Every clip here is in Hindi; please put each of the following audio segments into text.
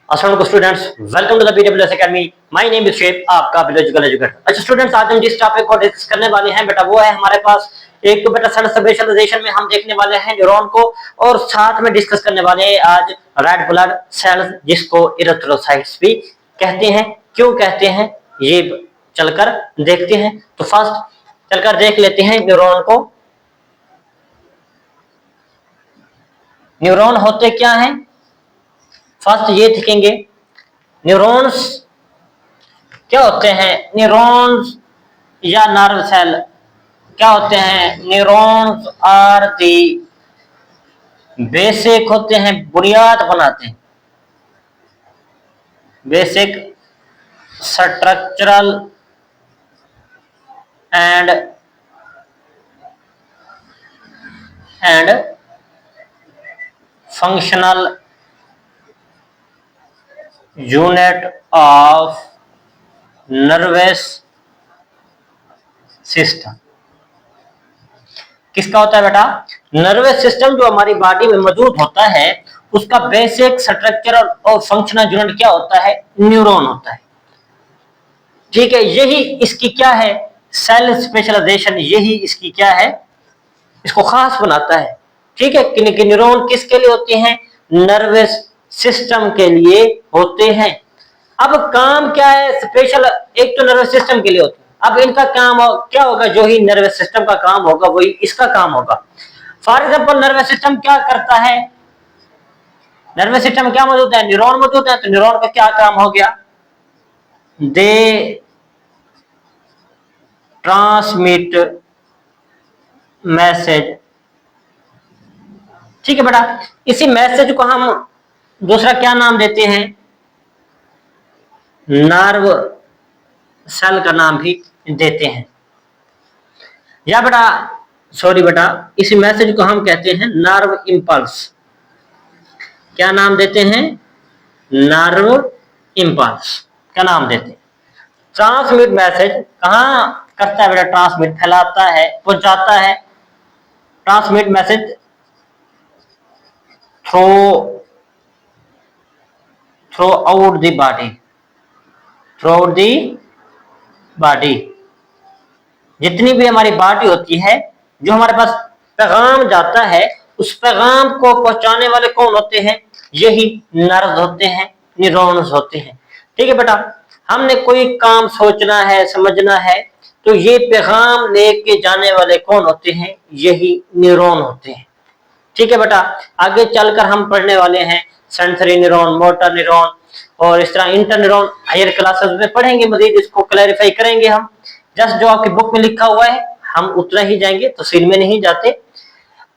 अस्सलाम students, welcome to the BWS academy. My name is शेप, आपका बायोलॉजिकल एजुकेटर। अच्छा स्टूडेंट्स, आज हम जिस टॉपिक को डिस्कस करने वाले हैं बेटा वो है हमारे पास एक तो बेटा सेल स्पेशलाइजेशन में हम देखने वाले हैं न्यूरॉन को, और साथ में डिस्कस करने वाले हैं आज रेड ब्लड सेल्स, जिसको इरिथ्रोसाइट्स भी कहते हैं। क्यों कहते हैं ये चलकर देखते हैं। तो फर्स्ट चलकर देख लेते हैं न्यूरॉन को। न्यूरॉन होते क्या हैं, फर्स्ट ये देखेंगे। न्यूरॉन्स क्या होते हैं? न्यूरॉन्स या नर्व सेल क्या होते हैं? न्यूरॉन्स आर दी बेसिक होते हैं, बुनियाद बनाते हैं, basic structural and functional unit of nervous system. किसका होता है बेटा? नर्वस सिस्टम जो हमारी बॉडी में मौजूद होता है उसका बेसिक स्ट्रक्चर और फंक्शनल यूनिट क्या होता है? न्यूरॉन होता है। ठीक है, यही इसकी क्या है? सेल स्पेशलाइजेशन, यही इसकी क्या है? इसको खास बनाता है। ठीक है, कि न्यूरॉन किसके लिए होते हैं? नर्वस सिस्टम के लिए होते हैं। अब काम क्या है स्पेशल? एक तो नर्वस सिस्टम के लिए होते हैं। अब इनका काम क्या होगा? जो ही नर्वस सिस्टम का काम होगा वही इसका काम होगा। फॉर एग्जांपल नर्वस सिस्टम क्या करता है? नर्वस सिस्टम में क्या मौजूद है? न्यूरॉन मौजूद है। तो न्यूरॉन का क्या काम हो गया? दे ट्रांसमिट मैसेज। ठीक है बेटा, इसी मैसेज को हम दूसरा क्या नाम देते हैं? नर्व सेल का नाम भी देते हैं। या बेटा सॉरी बेटा, इस मैसेज को हम कहते हैं नर्व इंपल्स। क्या नाम देते हैं? नर्व इंपल्स क्या नाम देते हैं। ट्रांसमिट मैसेज कहां करता है बेटा? ट्रांसमिट फैलाता है, पहुंचाता है। Transmit message through out the body, through out the body. जितनी भी हमारी बॉडी होती है, जो हमारे पास पैगाम जाता है, उस पैगाम को पहुंचाने वाले कौन होते हैं? यही नर्व होते हैं, न्यूरॉन्स होते हैं। ठीक है बेटा, हमने कोई काम सोचना है, समझना है, तो ये पैगाम लेके जाने वाले कौन होते हैं? यही न्यूरॉन होते हैं। ठीक है बेटा, आगे चलकर हम पढ़ने वाले हैं सेंसरी न्यूरॉन, मोटर न्यूरॉन और इस तरह इंटर न्यूरॉन। हायर क्लासेस में पढ़ेंगे, मजीद इसको क्लैरिफाई करेंगे हम। जस्ट जो आपकी बुक में लिखा हुआ है हम उतना ही जाएंगे, तो सीन में नहीं जाते।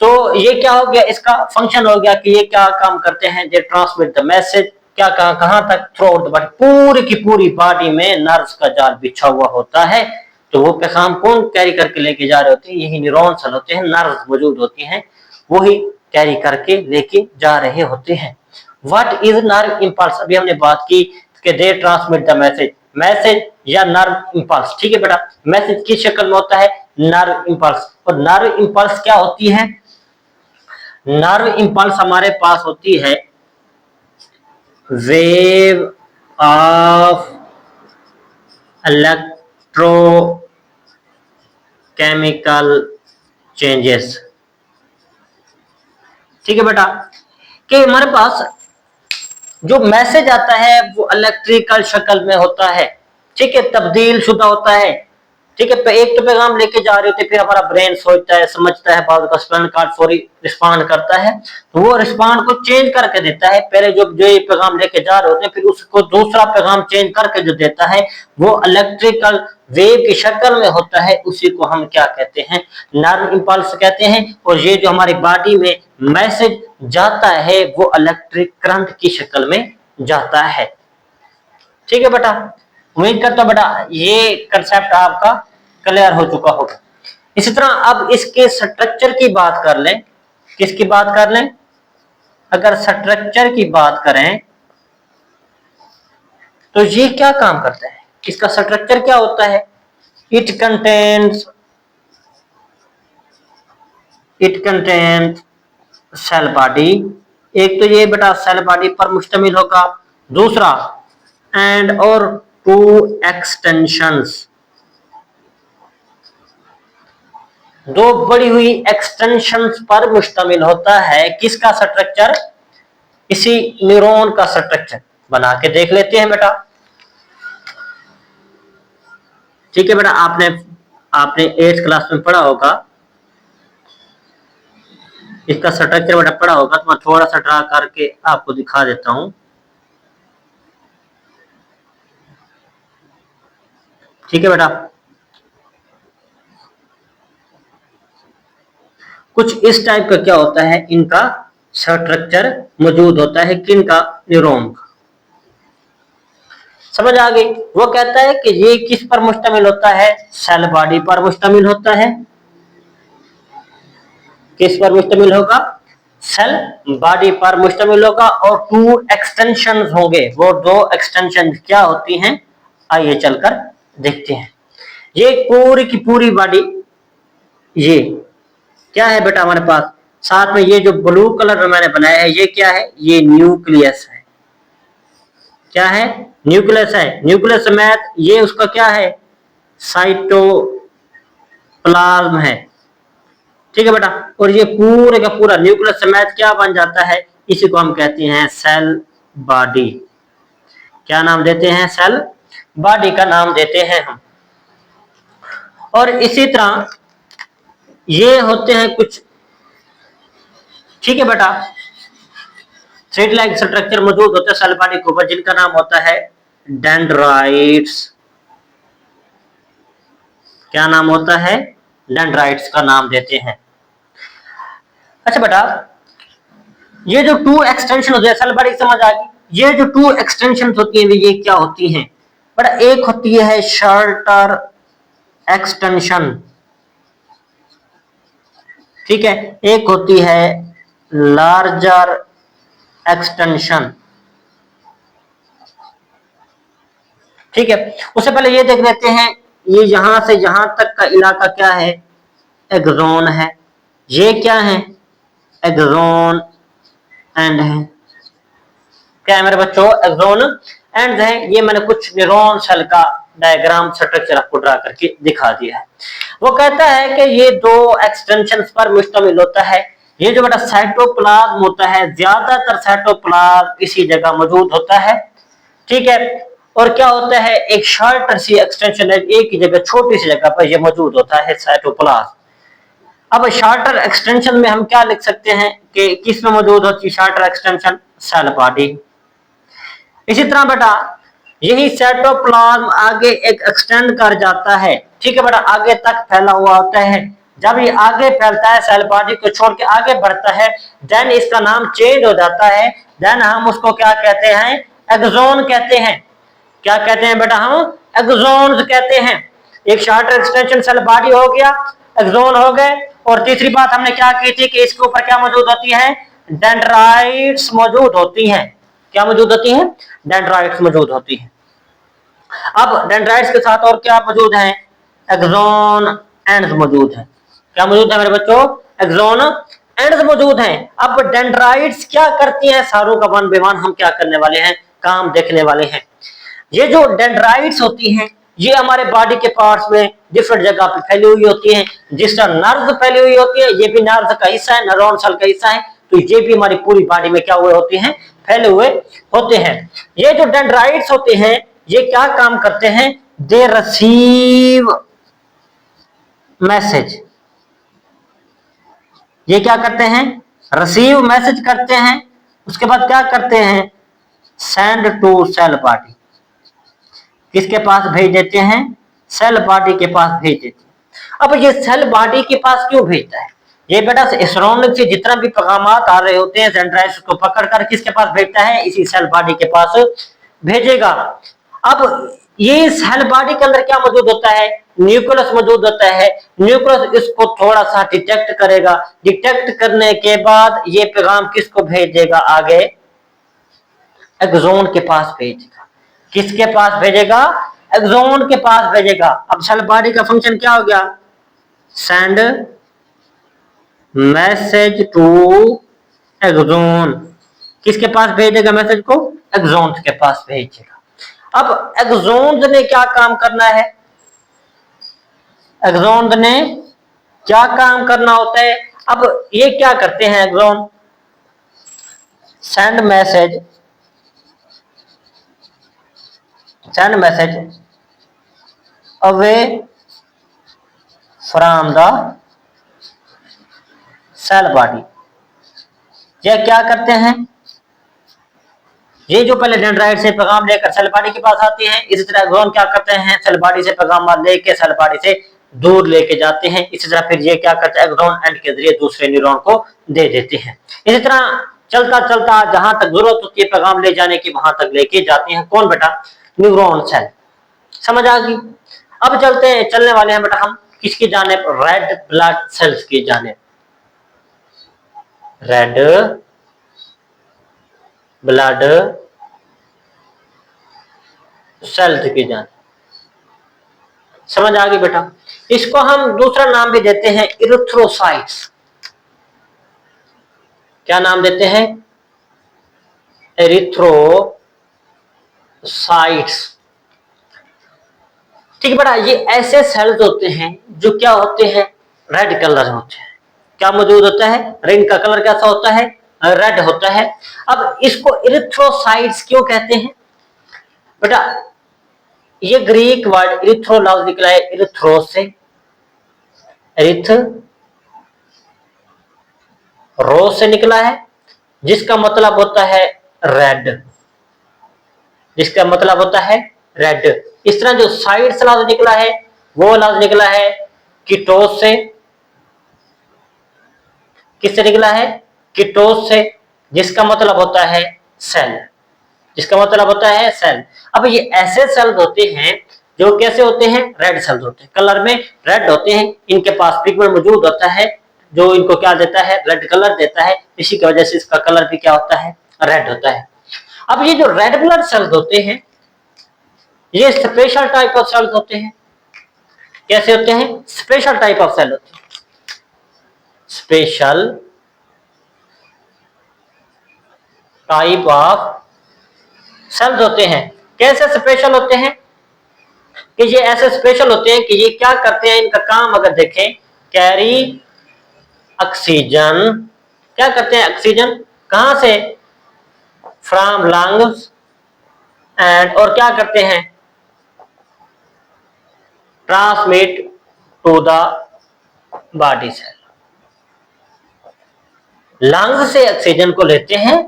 तो ये क्या हो गया? इसका फंक्शन हो गया कि ये क्या काम करते हैं? दे ट्रांसमिट द मैसेज। क्या कहां तक? थ्रू आउट द बॉडी, पूरी की पूरी बॉडी में नर्व्स का जाल बिछा हुआ होता है। तो वो पैगाम कौन कैरी करके लेके जा रहे होते हैं? यही न्यूरॉन सेल होते हैं, नर्व्स मौजूद होती हैं, वही कैरी करके लेके जा रहे होते हैं। What is nerve impulse? अभी हमने बात की कि दे ट्रांसमिट द मैसेज, मैसेज या नर्व इंपल्स। ठीक है बेटा, मैसेज किस शक्ल में होता है? Nerve impulse. और नर्व इंपल्स क्या होती है? नर्व इंपल्स हमारे पास होती है वेव ऑफ इलेक्ट्रोकेमिकल चेंजेस। ठीक है बेटा, कि हमारे पास जो मैसेज आता है वो इलेक्ट्रिकल शक्ल में होता है। ठीक है, तब्दील शुदा होता है। ठीक है, एक तो पैगाम लेके जा रहे होते, फिर हमारा ब्रेन सोचता है, समझता है, बाद का स्पाइनल कार्ड फौरी रिस्पॉन्ड करता है, तो वो रिस्पॉन्ड को चेंज करके देता है। पहले जो जो ये पैगाम लेके जा रहे होते हैं, फिर उसको दूसरा पैगाम चेंज करके जो देता है वो इलेक्ट्रिकल वेव की शक्ल में होता है। उसी को हम क्या कहते हैं? नर्व इंपल्स कहते हैं। और ये जो हमारी बॉडी में मैसेज जाता है वो इलेक्ट्रिक करंट की शक्ल में जाता है। ठीक है बेटा, उम्मीद करता हूं बेटा ये कंसेप्ट आपका क्लियर हो चुका होगा। इसी तरह अब इसके स्ट्रक्चर की बात कर लें। किसकी बात कर लें? अगर स्ट्रक्चर की बात करें तो ये क्या काम करता है? इसका स्ट्रक्चर क्या होता है? It contains cell body. एक तो ये बेटा सेल बॉडी पर मुश्तमिल होगा, दूसरा एंड और टू एक्सटेंशंस, दो बड़ी हुई एक्सटेंशंस पर मुश्तमिल होता है किसका स्ट्रक्चर, इसी न्यूरॉन का स्ट्रक्चर। बना के देख लेते हैं बेटा। ठीक है बेटा, आपने आपने 8th क्लास में पढ़ा होगा, इसका स्ट्रक्चर बेटा पढ़ा होगा, तो मैं थोड़ा सा ड्रा करके आपको दिखा देता हूं। ठीक है बेटा, कुछ इस टाइप का क्या होता है, इनका स्ट्रक्चर मौजूद होता है, किनका, न्यूरॉन का। समझ आ गई। वो कहता है कि ये किस पर मुश्तमिल होता है, सेल बॉडी पर मुश्तमिल होता है। किस पर मुश्तमिल होगा, सेल बॉडी पर मुश्तमिल होगा, और टू एक्सटेंशन होंगे। वो दो एक्सटेंशन क्या होती हैं, आइए चलकर देखते हैं। ये पूरी की पूरी बॉडी, ये क्या है बेटा हमारे पास, साथ में ये जो ब्लू कलर में मैंने बनाया है, ये क्या है, ये न्यूक्लियस है। क्या है, न्यूक्लियस है। न्यूक्लियस समेत ये उसका क्या है, साइटोप्लाज्म है। ठीक है बेटा, और ये पूरे का पूरा न्यूक्लियस समेत क्या बन जाता है, इसी को हम कहते हैं सेल बॉडी। क्या नाम देते हैं, सेल बॉडी का नाम देते हैं हम। और इसी तरह ये होते हैं कुछ, ठीक है बेटा, थ्रेड लाइक स्ट्रक्चर मौजूद होता है सेल बॉडी के ऊपर, जिनका नाम होता है डेंड्राइट्स। क्या नाम होता है, डेंड्राइट्स का नाम देते हैं। अच्छा बेटा, ये जो टू एक्सटेंशन होती है सेल बॉडी, समझ आ गई। ये जो टू एक्सटेंशन होती है ये क्या होती हैं बेटा, एक होती है शॉर्टर एक्सटेंशन, ठीक है, एक होती है लार्जर एक्सटेंशन। ठीक है, उससे पहले ये देख लेते हैं, ये यहां से यहां तक का इलाका क्या है, एक्सोन है। ये क्या है, एक्सोन एंड है। क्या है मेरे बच्चों, एक्सोन एंड है। ये मैंने कुछ न्यूरॉन सेल का डायग्राम स्ट्रक्चर आपको ड्रा करके दिखा दिया है। वो कहता है कि ये दो एक्सटेंशन पर मुश्तमिल होता है। ये जो बेटा साइटोप्लाज्म होता है, ज्यादातर साइटोप्लाज्म इसी जगह मौजूद होता है। ठीक है, और क्या होता है, एक शॉर्ट सी एक्सटेंशन है, एक ही जगह छोटी सी जगह पर ये मौजूद होता है साइटोप्लाज्म। अब शॉर्टर एक्सटेंशन में हम क्या लिख सकते हैं कि किस में मौजूद होती है शॉर्टर एक्सटेंशन, सेल बॉडी। इसी तरह बेटा यही साइटोप्लाज्म आगे एक एक्सटेंड कर जाता है। ठीक है बेटा, आगे तक फैला हुआ होता है। जब ये आगे फैलता है, सेल बॉडी को छोड़ के आगे बढ़ता है, देन इसका नाम चेंज हो जाता है। देन हम उसको क्या कहते हैं, एक्सोन कहते हैं। क्या कहते हैं बेटा, हम एक्सोन्स कहते हैं। एक शॉर्टर एक्सटेंशन सेल बॉडी हो गया, एक्सोन हो गए, और तीसरी बात हमने क्या की थी कि इसके ऊपर क्या मौजूद होती है, डेंड्राइट्स मौजूद होती हैं। क्या मौजूद होती हैं, डेंड्राइट्स मौजूद होती हैं। अब डेंड्राइट्स के साथ और क्या मौजूद है, एक्सोन एंड्स मौजूद है। क्या मौजूद है मेरे बच्चों, एक्सोन एंड्स मौजूद हैं। अब डेंड्राइट्स क्या करती हैं, सारों का वन बाय वन हम क्या करने वाले हैं, काम देखने वाले हैं। ये जो डेंड्राइट्स होती हैं, ये हमारे बॉडी के पार्ट्स में डिफरेंट जगह पे फैली हुई होती हैं। जिस तरह नर्व फैली हुई होती है, ये भी नर्व का हिस्सा है, न्यूरॉन सेल का हिस्सा है। तो ये भी हमारी पूरी बॉडी में क्या हुए होते हैं, फैले हुए होते हैं। ये जो डेंड्राइट्स होते हैं, ये क्या काम करते हैं, दे रिसीव मैसेज। ये क्या करते हैं, रिसीव मैसेज करते हैं। उसके बाद क्या करते हैं, सेंड टू सेल बॉडी। किसके पास भेज देते हैं, सेल बॉडी के पास भेज देते हैं। अब ये सेल बॉडी के पास क्यों भेजता है, ये बेटा सराउंडिंग से जितना भी पैगाम आ रहे होते हैं, डेंड्राइट्स को पकड़ कर किसके पास भेजता है, इसी सेल बॉडी के पास भेजेगा। अब ये सेल बॉडी के अंदर क्या मौजूद होता है, न्यूक्लियस मौजूद होता है। न्यूक्लियस इसको थोड़ा सा डिटेक्ट करेगा। डिटेक्ट करने के बाद ये पैगाम किसको भेज देगा, आगे एक्सोन के पास भेजेगा। किसके पास भेजेगा, एक्सोन के पास भेजेगा। अब सेल बॉडी का फंक्शन क्या हो गया, सेंड मैसेज टू एक्सोन। किसके पास भेजेगा मैसेज को, एक्सोन्स के पास भेजेगा। अब एक्सोन्स ने क्या काम करना है, एक्सोन्स ने क्या काम करना होता है। अब ये क्या करते हैं axon, send message away from the cell body. ये क्या करते हैं, ये जो पहले डेंड्राइट से पैगाम लेकर सेल बॉडी के पास आते हैं, इसी तरह एक्सोन क्या करते हैं, सेल बॉडी से पैगाम लेके सेल बॉडी से दूर लेके जाते हैं। इसी तरह फिर ये क्या करते हैं, एक्सोन एंड के जरिए दूसरे न्यूरॉन को दे देते हैं। इसी तरह चलता चलता जहां तक जरूरत होती है पैगाम ले जाने की, वहां तक लेके जाते हैं। कौन बेटा, न्यूरॉन सेल। समझ आ गई। अब चलने वाले हैं बेटा हम किसकी जानिब, रेड ब्लड सेल्स की जानिब। रेड ब्लड सेल्स की जानिब। समझ आ गई बेटा। इसको हम दूसरा नाम भी देते हैं इरिथ्रोसाइट्स। क्या नाम देते हैं, एरिथ्रोसाइट्स। ठीक है बेटा, ये ऐसे सेल्स होते हैं जो क्या होते हैं, रेड कलर होते हैं। क्या मौजूद होता है, रेड का कलर कैसा होता है, रेड होता है। अब इसको इरिथ्रोसाइट्स क्यों कहते हैं बेटा, ये ग्रीक वर्ड इरिथ्रो लफ्ज निकला है इरिथ्रोस से, रोज से निकला है, जिसका मतलब होता है रेड, जिसका मतलब होता है रेड। इस तरह जो साइड से लफ्ज निकला है वो लफ्ज निकला है कीटोस से। किससे निकला है, कीटोस से, जिसका मतलब होता है सेल, जिसका मतलब होता है सेल। अब ये ऐसे सेल्स होते हैं जो कैसे होते हैं, रेड सेल्स होते हैं, कलर में रेड होते हैं। इनके पास पिगमेंट मौजूद होता है जो इनको क्या देता है, रेड कलर देता है। इसी की वजह से इसका कलर भी क्या होता है, रेड होता है। अब ये जो रेड ब्लड सेल्स होते हैं ये स्पेशल टाइप ऑफ सेल्स होते हैं। कैसे होते हैं, स्पेशल टाइप ऑफ सेल होते हैं, स्पेशल टाइप ऑफ सेल्स होते हैं। कैसे स्पेशल होते हैं कि ये ऐसे स्पेशल होते हैं कि ये क्या करते हैं, इनका काम अगर देखें, कैरी ऑक्सीजन। क्या करते हैं, ऑक्सीजन कहां से, फ्रॉम लंग्स एंड, और क्या करते हैं, transmit to the body cell. Lungs से ऑक्सीजन को लेते हैं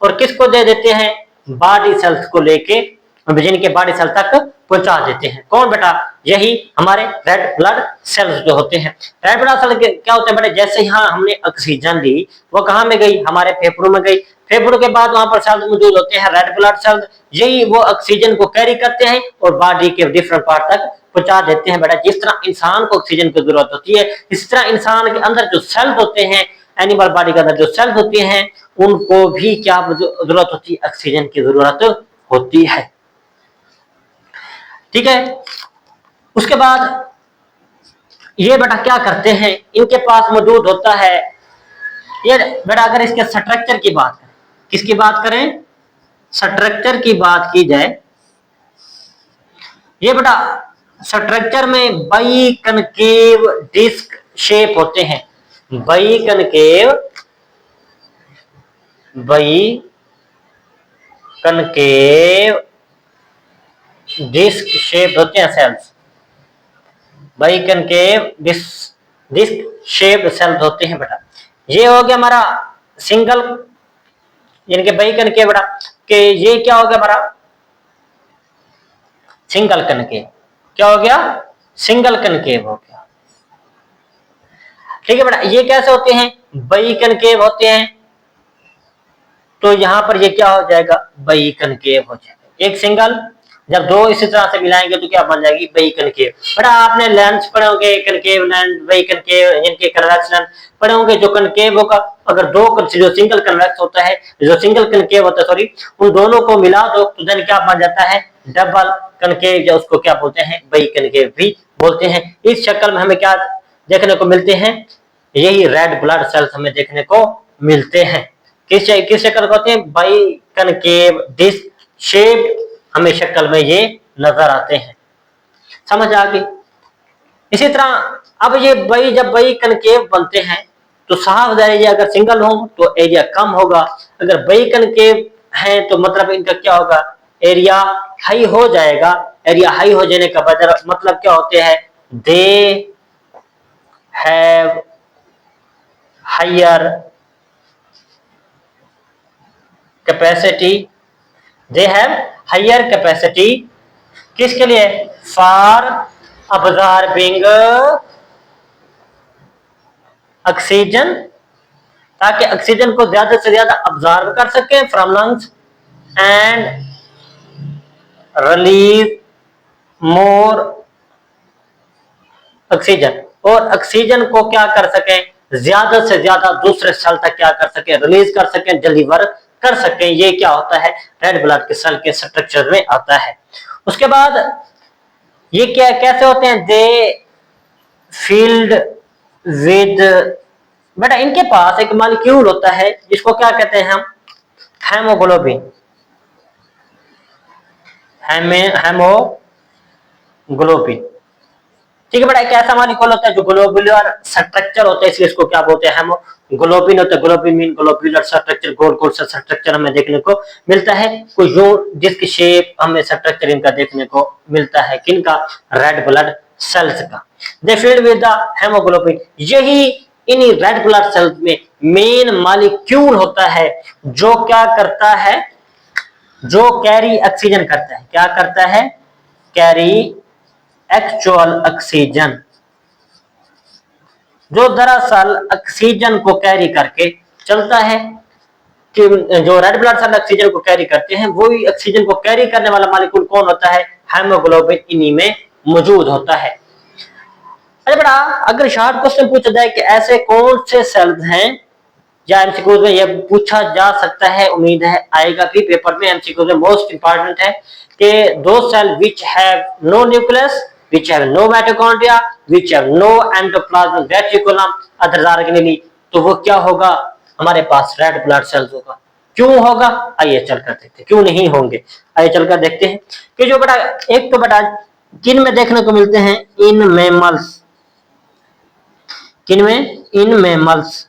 और किसको दे देते हैं, बॉडी सेल्स को लेके जिनके बॉडी सेल तक पहुंचा देते हैं। कौन बेटा, यही हमारे रेड ब्लड सेल्स जो होते हैं। रेड ब्लड सेल क्या होते हैं बेटा, जैसे यहाँ हमने ऑक्सीजन ली वो कहां में गई, हमारे फेफड़ों में गई। फेफड़ों के बाद वहां पर सेल्स मौजूद होते हैं रेड ब्लड सेल्स, यही वो ऑक्सीजन को कैरी करते हैं और बॉडी के डिफरेंट पार्ट तक पहुंचा देते हैं। बेटा जिस तरह इंसान को ऑक्सीजन की जरूरत होती है, इस तरह इंसान के अंदर जो सेल्स होते हैं, एनिमल बॉडी के अंदर जो सेल्स होती हैं, उनको भी क्या जरूरत होती है, ऑक्सीजन की जरूरत होती है। ठीक है। उसके बाद ये बेटा क्या करते हैं, इनके पास मौजूद होता है, ये बेटा अगर इसके स्ट्रक्चर की बात करें, किसकी बात करें, स्ट्रक्चर की बात की जाए, ये बेटा स्ट्रक्चर में बाई कनकेव डिस्क शेप होते हैं। बाई कनकेव डिस्क शेप होते हैं cells, biconcave disc shape cells होते हैं बेटा। ये हो गया हमारा सिंगल, यानी कि बाई कनकेव बेटा, कि ये क्या हो गया हमारा सिंगल कनकेव, क्या हो गया, सिंगल कनकेव हो गया। ठीक है बेटा, ये कैसे होते हैं, बाई कनकेव होते हैं, तो यहां पर ये क्या हो जाएगा, बाई कनकेव हो जाएगा। एक सिंगल, जब दो इसी तरह से मिलाएंगे तो क्या बन जाएगी, बाई कनकेव। बेटा आपने लेंस पढ़े होंगे, कनकेव लेंस, बाई कनकेव, इनके कन्वेक्स लेंस पढ़े होंगे। जो कनकेव होगा, अगर दो जो सिंगल कन्वेक्स होता है, जो सिंगल कनकेव होता है, सॉरी, उन दोनों को मिला दो तो देन क्या बन जाता है, डबल कनकेव, या उसको क्या बोलते हैं, बाई कनकेव भी बोलते हैं। इस शक्ल में हमें क्या देखने को मिलते हैं, यही रेड ब्लड सेल्स हमें देखने को मिलते हैं। किस शक्ल होते हैं, बाई कनकेव डिस्क शेप हमें शक्ल में ये नजर आते हैं। समझ आ गई। इसी तरह अब ये बई जब बई कनकेव बनते हैं तो साफ एरिया अगर सिंगल हो तो एरिया कम होगा, अगर बई कनकेव है तो मतलब इनका क्या होगा, एरिया हाई हो जाएगा। एरिया हाई हो जाने का मतलब क्या होते हैं, they have higher capacity, they have higher capacity किसके लिए, फॉर अब्जॉर्बिंग ऑक्सीजन, ताकि ऑक्सीजन को ज्यादा से ज्यादा अब्जॉर्ब कर सके from lungs and release more oxygen, और ऑक्सीजन को क्या कर सके, ज्यादा से ज्यादा दूसरे सेल तक क्या कर सके, रिलीज कर सके, डिलीवर कर सके। ये क्या होता है, रेड ब्लड के सेल के स्ट्रक्चर में आता है। उसके बाद ये क्या कैसे होते हैं, दे फील्ड विद, बेटा इनके पास एक मॉलिक्यूल होता है जिसको क्या कहते हैं हम, हेमोग्लोबिन, हेमोग्लोबिन, ठीक है बेटा। एक ऐसा मॉलिक्यूल होता है जो ग्लोबुलर स्ट्रक्चर होता है, इसलिए इसको क्या बोलते हैं, हेमोग्लोबिन होता है। ग्लोबिन मीन ग्लोबुलर स्ट्रक्चर, गोल गोल सा स्ट्रक्चर हमें देखने को मिलता है, कोई जो जिसकी शेप हमें स्ट्रक्चर इनका देखने को मिलता है, किनका, रेड ब्लड सेल्स का। दे फील्ड विद द हेमोग्लोबिन, यही इन्हीं रेड ब्लड सेल्स में मेन मॉलिक्यूल होता है जो क्या करता है, जो कैरी ऑक्सीजन करता है। क्या करता है, कैरी एक्चुअल ऑक्सीजन, जो दरअसल ऑक्सीजन को कैरी करके चलता है। कि जो रेड ब्लड सेल ऑक्सीजन को कैरी करते हैं, वही ऑक्सीजन को कैरी करने वाला मॉलिक्यूल कौन होता है, हेमोग्लोबिन इन्हीं में मौजूद होता है। अरे बेटा अगर शॉर्ट क्वेश्चन पूछा जाए कि ऐसे कौन से सेल्स हैं, या एमसीक्यू में यह पूछा जा सकता है, उम्मीद है आएगा भी पेपर में, एमसीक्यू में मोस्ट इंपॉर्टेंट है कि दो cell which have no nucleus, which have no mitochondria, which have no endoplasmic reticulum, others organelle, तो वो क्या होगा, हमारे पास रेड ब्लड सेल्स होगा। क्यों होगा, आइए चलकर देखते हैं, क्यों नहीं होंगे, आइए चलकर देखते हैं कि जो बेटा एक तो बेटा किन में देखने को मिलते हैं, इन मैमल्स, किन में, इन मैमल्स,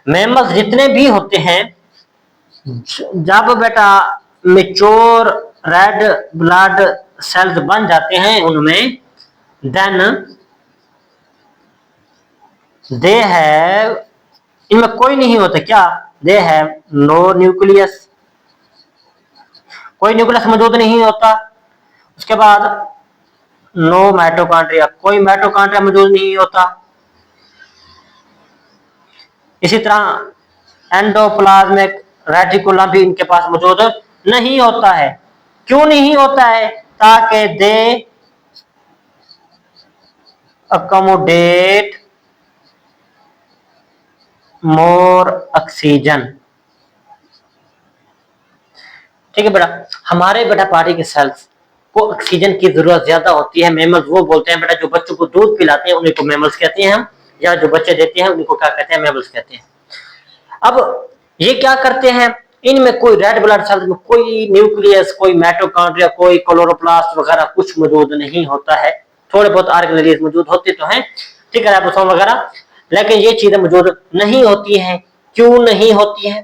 मैमल्स जितने भी होते हैं, जब बेटा मेच्योर रेड ब्लड सेल्स बन जाते हैं उनमें, देन दे हैव, इनमें कोई नहीं होता क्या, दे हैव नो न्यूक्लियस, कोई न्यूक्लियस मौजूद नहीं होता। उसके बाद नो माइटोकॉन्ड्रिया, कोई माइटोकॉन्ड्रिया मौजूद नहीं होता। इसी तरह एंडोप्लाज्मिक रेटिकुलम भी इनके पास मौजूद नहीं होता है। क्यों नहीं होता है, ताकि दे अकोमोडेट मोर ऑक्सीजन, ठीक है बेटा। हमारे बेटा बॉडी के सेल्स को ऑक्सीजन की जरूरत ज्यादा होती है। मैमल्स वो बोलते हैं बेटा जो बच्चों को दूध पिलाते हैं उन्हीं को मैमल्स कहते हैं हम, या जो बच्चे देते हैं उनको क्या कहते हैं, मैमल्स कहते हैं। अब ये क्या करते हैं, इनमें कोई रेड ब्लड सेल्स में कोई न्यूक्लियस, कोई माइटोकॉन्ड्रिया, कोई क्लोरोप्लास्ट वगैरह कुछ मौजूद नहीं होता है। थोड़े बहुत ऑर्गेनेल्स मौजूद होते तो हैं, ठीक है, राइबोसोम वगैरह, लेकिन ये चीजें मौजूद नहीं होती हैं। क्यों नहीं होती हैं,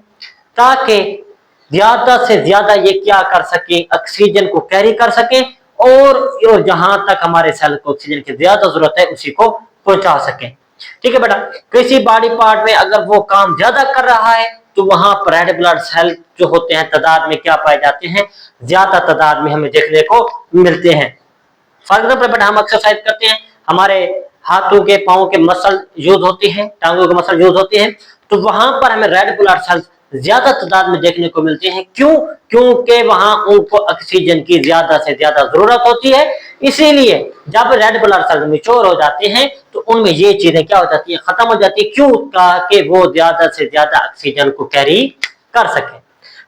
ताकि ज्यादा से ज्यादा ये क्या कर सके, ऑक्सीजन को कैरी कर सके, और जहां तक हमारे सेल को ऑक्सीजन की ज्यादा जरूरत है उसी को पहुंचा सके। ठीक है बेटा, किसी बॉडी पार्ट में अगर वो काम ज्यादा कर रहा है तो वहां पर रेड ब्लड सेल जो होते हैं तादाद में क्या पाए जाते हैं, ज्यादा तादाद में हमें देखने को मिलते हैं। फॉर एग्जाम्पल बेटा हम एक्सरसाइज करते हैं, हमारे हाथों के पांव के मसल यूज होते हैं, टांगों के मसल यूज होते हैं, तो वहां पर हमें रेड ब्लड सेल्स ज्यादा तादाद में देखने को मिलते हैं। क्यों, क्योंकि वहां उनको ऑक्सीजन की ज्यादा से ज्यादा जरूरत होती है। इसीलिए जब रेड ब्लड सेल्स मैच्योर हो जाते हैं तो उनमें ये चीजें क्या हो जाती है, खत्म हो जाती है। क्यों, ताकि वो ज्यादा से ज्यादा ऑक्सीजन को कैरी कर सके।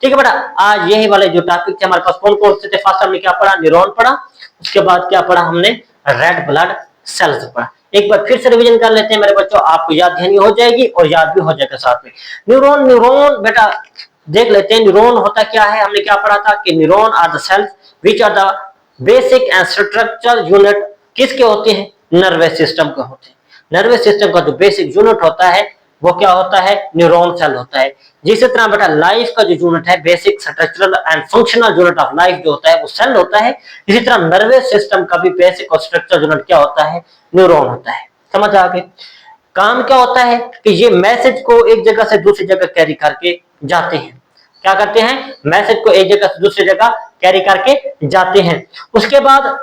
ठीक है बेटा, आज यही वाले जो टॉपिक थे हमारे पास कौन कौन से थे, फर्स्ट हमने क्या पढ़ा, न्यूरॉन पढ़ा, उसके बाद क्या पढ़ा हमने, रेड ब्लड सेल्स पढ़ा। एक बार फिर से रिवीजन कर लेते हैं मेरे बच्चों, आपको याद ध्यान हो जाएगी और याद भी हो जाएगा साथ में। न्यूरॉन, न्यूरॉन बेटा देख लेते हैं न्यूरॉन होता क्या है। हमने क्या पढ़ा था कि neuron are the cells which are the basic and structural unit किसके होते हैं, नर्वस सिस्टम के होते हैं। नर्वस सिस्टम का जो बेसिक यूनिट होता है वो क्या होता है, न्यूरॉन सेल होता है। जिस तरह बेटा लाइफ का जो यूनिट है, basic structural and functional unit of life जो होता है वो सेल होता है, इसी तरह नर्वस सिस्टम का भी बेसिक और स्ट्रक्चरल यूनिट क्या होता है, न्यूरॉन होता है। समझ आ गई। काम क्या होता है कि ये मैसेज को एक जगह से दूसरी जगह कैरी करके जाते हैं। क्या करते हैं, मैसेज को एक जगह से दूसरी जगह कैरी करके जाते हैं। उसके बाद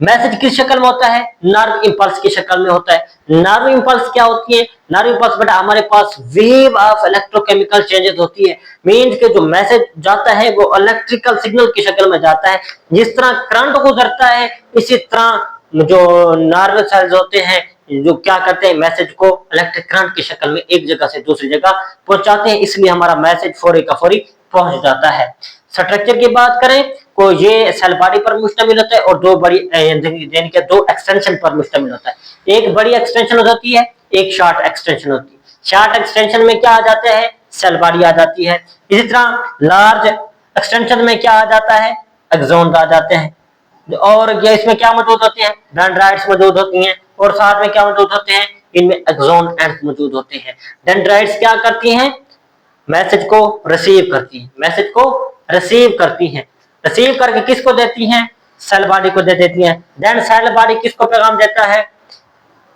मैसेज किस शक्ल में होता है, नर्व इंपल्स की शक्ल में होता है। नर्व इंपल्स क्या होती है, नर्व इंपल्स बेटा हमारे पास वेव ऑफ इलेक्ट्रोकेमिकल चेंजेस होती है। मींस के जो मैसेज जाता है वो इलेक्ट्रिकल सिग्नल की शक्ल में जाता है। जिस तरह करंट गुजरता है इसी तरह जो नर्व सेल्स होते हैं जो क्या करते हैं, मैसेज को इलेक्ट्रिक करंट की शक्ल में एक जगह से दूसरी जगह पहुंचाते हैं, इसलिए हमारा मैसेज फौरी का फौरी पहुंच जाता है। स्ट्रक्चर की बात करें तो ये सेल बॉडी पर मुश्तमिल होता है और दो बड़ी यानी कि दो एक्सटेंशन पर मुश्तमिल होता है। एक बड़ी एक्सटेंशन होती है, एक शॉर्ट एक्सटेंशन होती है। शॉर्ट एक्सटेंशन में क्या आ जाता है, सेल बॉडी आ जाती है। इसी तरह लार्ज एक्सटेंशन में क्या आ जाता है, एक्सॉन आ जाते हैं। और ये इसमें क्या मौजूद होते हैं, डेंड्राइट्स मौजूद होती हैं और साथ में क्या मौजूद होते हैं, इनमें एक्सॉन एंड्स मौजूद होते हैं। डेंड्राइट्स क्या करती हैं, मैसेज को रिसीव करती हैं, मैसेज को रिसीव करती हैं। रिसीव करके किसको देती हैं, सेल बॉडी को दे देती हैं। देन सेल बॉडी किसको पैगाम देता है,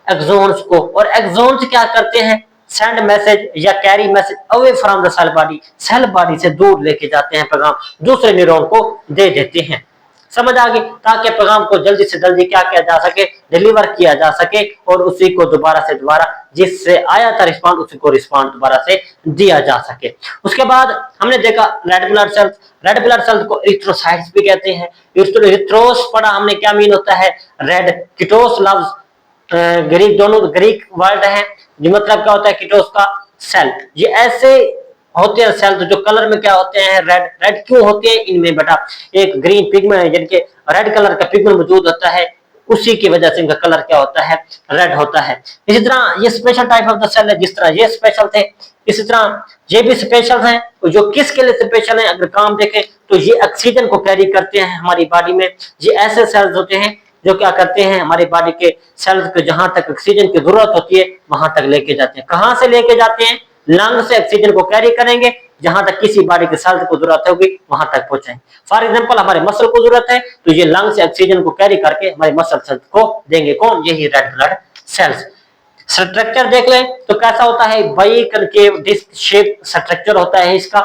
एक्सॉन्स को। और एक्सॉन्स क्या करते हैं, सेंड मैसेज या carry message away from the cell body, cell body से दूर लेके जाते हैं पैगाम, दूसरे न्यूरॉन को दे देते हैं। समझ आ गई, ताकि पैगाम को जल्दी से जल्दी क्या किया जा सके, डिलीवर किया जा सके और उसी को दोबारा से दोबारा जिससे आया था रिस्पॉन्स उसी को रिस्पॉन्स दोबारा से दिया जा सके। उसके बाद हमने देखा red blood cells, red blood cells को इरिथ्रोसाइट्स भी कहते हैं। इरिथ्रोस पढ़ा हमने, क्या मीन होता है, रेड। किटोस लफ्ज ग्रीक, दोनों ग्रीक वर्ड है, जो मतलब क्या होता है, किटोस का सेल। ये ऐसे होते हैं सेल जो कलर में क्या होते हैं, रेड। रेड क्यों होते हैं, इनमें बेटा एक ग्रीन पिगमेंट यानी कि रेड कलर का पिगमेंट मौजूद होता है, उसी की वजह से इनका कलर क्या होता है, रेड होता है। इसी तरह ये special type of the cell है, जिस तरह ये स्पेशल थे इसी तरह ये भी स्पेशल हैं। जो किसके लिए स्पेशल है, अगर काम देखें तो ये ऑक्सीजन को कैरी करते हैं हमारी बॉडी में। ये ऐसे सेल्स होते हैं जो क्या करते हैं, हमारी बॉडी के सेल्स को जहां तक ऑक्सीजन की जरूरत होती है वहां तक लेके जाते हैं। कहां से लेके जाते हैं, लंग से ऑक्सीजन को कैरी करेंगे, जहां तक किसी बॉडी के सेल्स को जरूरत होगी वहां तक पहुंचाएंगे। फॉर एग्जांपल हमारे मसल को जरूरत है तो ये लंग से ऑक्सीजन को कैरी करके हमारे मसल सेल्स को देंगे, कौन, यही रेड ब्लड सेल्स। स्ट्रक्चर देख लें तो कैसा होता है, biconcave disc shape structure होता है इसका।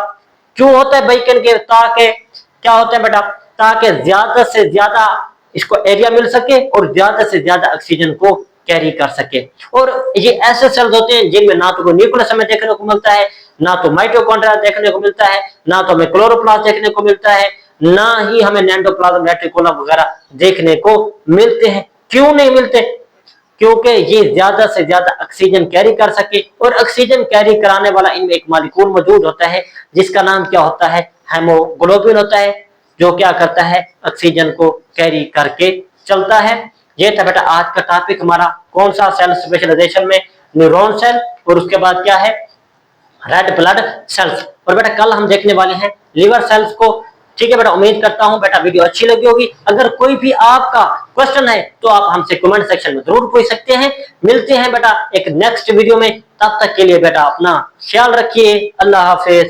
क्यों होता है बाई कनकेव, ताकि क्या होता है बेटा, ताकि ज्यादा से ज्यादा इसको एरिया मिल सके और ज्यादा से ज्यादा ऑक्सीजन को कैरी कर सके। और ये ऐसे सेल्स होते हैं जिनमें ना तो कोई न्यूक्लियस हमें देखने को मिलता है, ना तो माइटोकॉन्ड्रिया देखने को मिलता है, ना तो हमें क्लोरोप्लास्ट देखने को मिलता है, ना ही हमें एंडोप्लाज्म रेटिकुलम वगैरह देखने को मिलते हैं। क्यों नहीं मिलते, क्योंकि ये ज्यादा से ज्यादा ऑक्सीजन कैरी कर सके। और ऑक्सीजन कैरी कराने वाला इनमें एक मॉलिक्यूल मौजूद होता है जिसका नाम क्या होता है, हेमोग्लोबिन होता है, जो क्या करता है, ऑक्सीजन को कैरी करके चलता है। ये था बेटा आज का टॉपिक हमारा, कौन सा सेल स्पेशलाइजेशन में, न्यूरॉन सेल, और उसके बाद क्या है, रेड ब्लड सेल्स। और बेटा कल हम देखने वाले हैं लिवर सेल्स को। ठीक है बेटा, उम्मीद करता हूं बेटा वीडियो अच्छी लगी होगी। अगर कोई भी आपका क्वेश्चन है तो आप हमसे कमेंट सेक्शन में जरूर पूछ सकते हैं। मिलते हैं बेटा एक नेक्स्ट वीडियो में, तब तक के लिए बेटा अपना ख्याल रखिए। अल्लाह हाफिज।